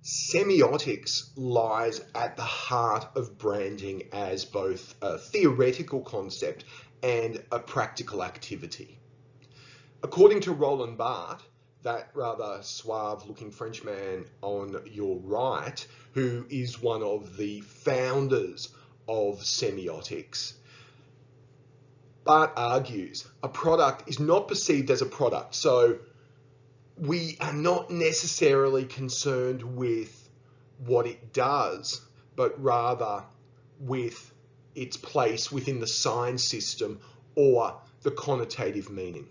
Semiotics lies at the heart of branding as both a theoretical concept and a practical activity. According to Roland Barthes, that rather suave-looking Frenchman on your right, who is one of the founders of semiotics, Barthes argues a product is not perceived as a product. So we are not necessarily concerned with what it does, but rather with its place within the sign system or the connotative meaning.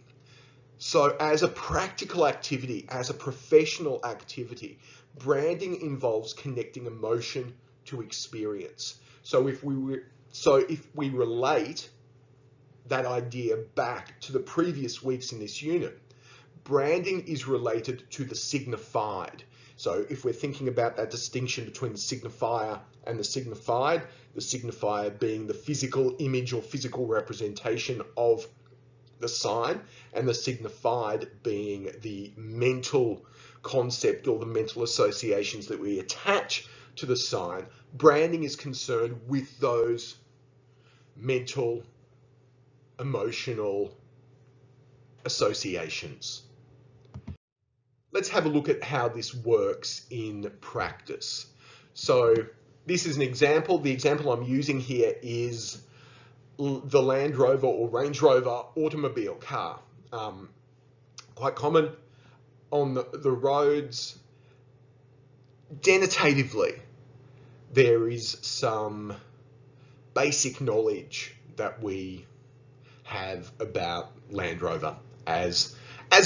So as a practical activity, as a professional activity, branding involves connecting emotion to experience. So if we relate that idea back to the previous weeks in this unit, branding is related to the signified. So if we're thinking about that distinction between the signifier and the signified being the physical image or physical representation of the sign, and the signified being the mental concept or the mental associations that we attach to the sign, branding is concerned with those mental, emotional associations. Let's have a look at how this works in practice. So this is an example. The example I'm using here is the Land Rover or Range Rover automobile car. Quite common on the roads. Denotatively, there is some basic knowledge that we have about Land Rover as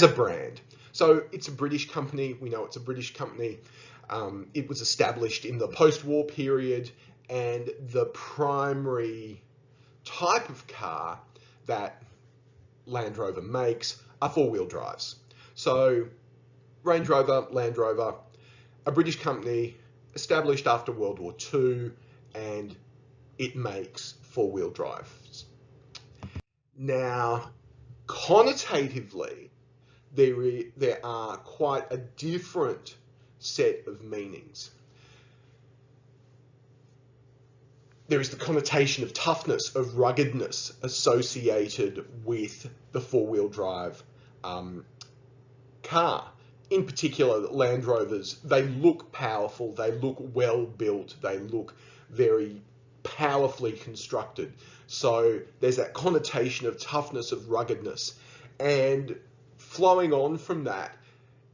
a brand. So it's a British company. We know it's a British company. It was established in the post-war period, and the primary type of car that Land Rover makes are four-wheel drives. So Range Rover, Land Rover, a British company established after World War II, and it makes four-wheel drives. Now, connotatively, there are quite a different set of meanings. There is the connotation of toughness, of ruggedness associated with the four-wheel drive car. In particular, Land Rovers, they look powerful, they look well built, they look very powerfully constructed. So there's that connotation of toughness, of ruggedness. And flowing on from that,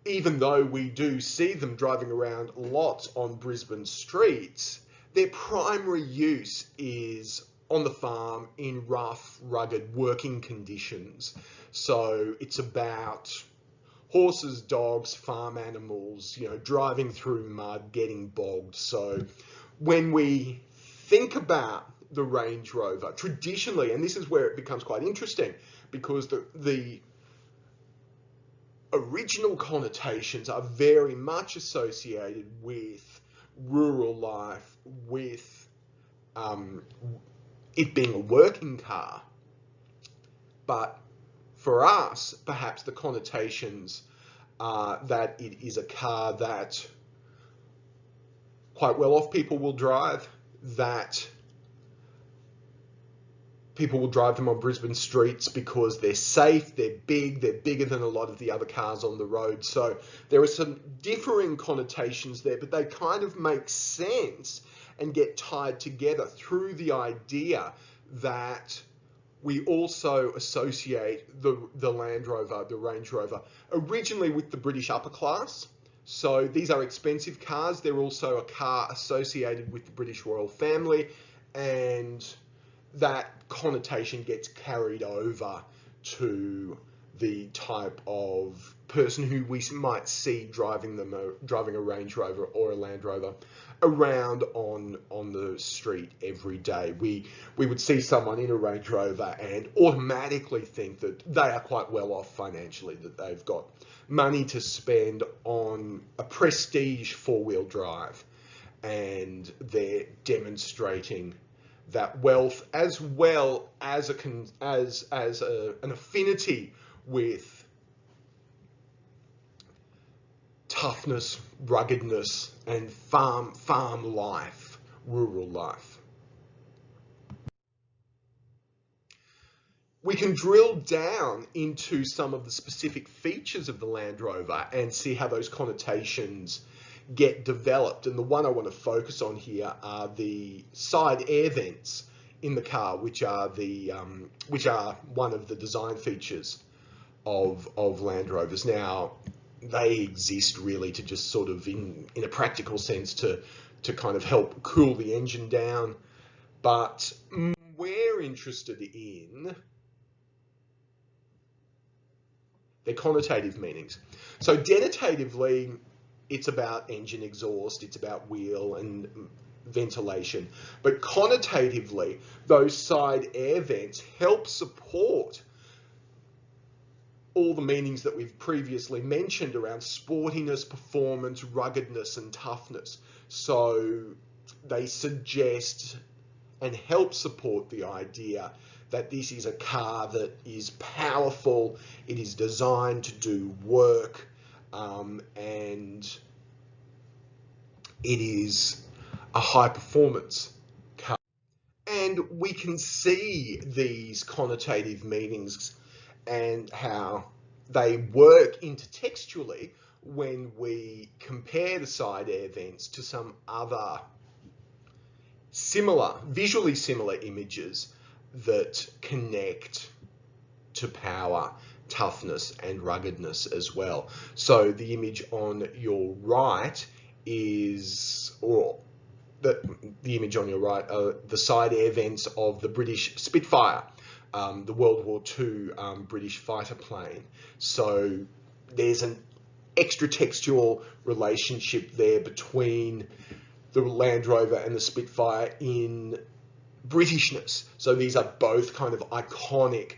even though we do see them driving around lots on Brisbane streets, their primary use is on the farm in rough, rugged working conditions. So it's about horses, dogs, farm animals, driving through mud, getting bogged. So when we think about the Range Rover, traditionally, and this is where it becomes quite interesting, because the original connotations are very much associated with rural life, with it being a working car. But for us, perhaps the connotations are that it is a car that quite well-off people will drive, that people will drive them on Brisbane streets because they're safe, they're bigger than a lot of the other cars on the road. So there are some differing connotations there, but they kind of make sense and get tied together through the idea that we also associate the Land Rover, the Range Rover, originally with the British upper class. So these are expensive cars. They're also a car associated with the British royal family, and that connotation gets carried over to the type of person who we might see driving a Range Rover or a Land Rover around on the street every day. We would see someone in a Range Rover and automatically think that they are quite well off financially, that they've got money to spend on a prestige four-wheel drive, and they're demonstrating that wealth as well as an affinity with toughness, ruggedness and farm life, rural life. We can drill down into some of the specific features of the Land Rover and see how those connotations get developed. And the one I want to focus on here are the side air vents in the car, which are one of the design features of Land Rovers. Now, they exist really to just sort of, in a practical sense, to kind of help cool the engine down. But we're interested in their connotative meanings. So denotatively, it's about engine exhaust, it's about wheel and ventilation. But connotatively, those side air vents help support all the meanings that we've previously mentioned around sportiness, performance, ruggedness, and toughness. So they suggest and help support the idea that this is a car that is powerful, it is designed to do work, and it is a high performance car. And we can see these connotative meanings and how they work intertextually when we compare the side air vents to some other visually similar images that connect to power, toughness, and ruggedness as well. So the image on your right is, or the image on your right are the side air vents of the British Spitfire, the World War II British fighter plane. So there's an extra textual relationship there between the Land Rover and the Spitfire in Britishness. So these are both kind of iconic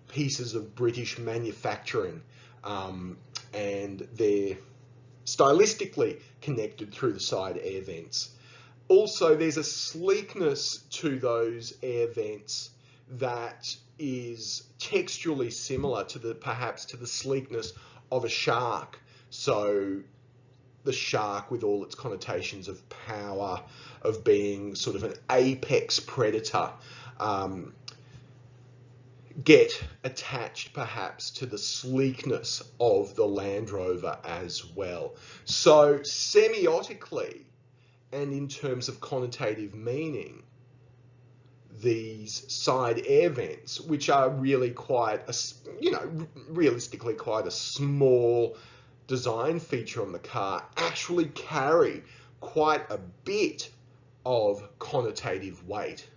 pieces of British manufacturing, and they're stylistically connected through the side air vents. Also, there's a sleekness to those air vents that is textually similar to perhaps to the sleekness of a shark. So the shark, with all its connotations of power, of being sort of an apex predator, get attached perhaps to the sleekness of the Land Rover as well. So semiotically, and in terms of connotative meaning, these side air vents, which are really quite realistically quite a small design feature on the car, actually carry quite a bit of connotative weight.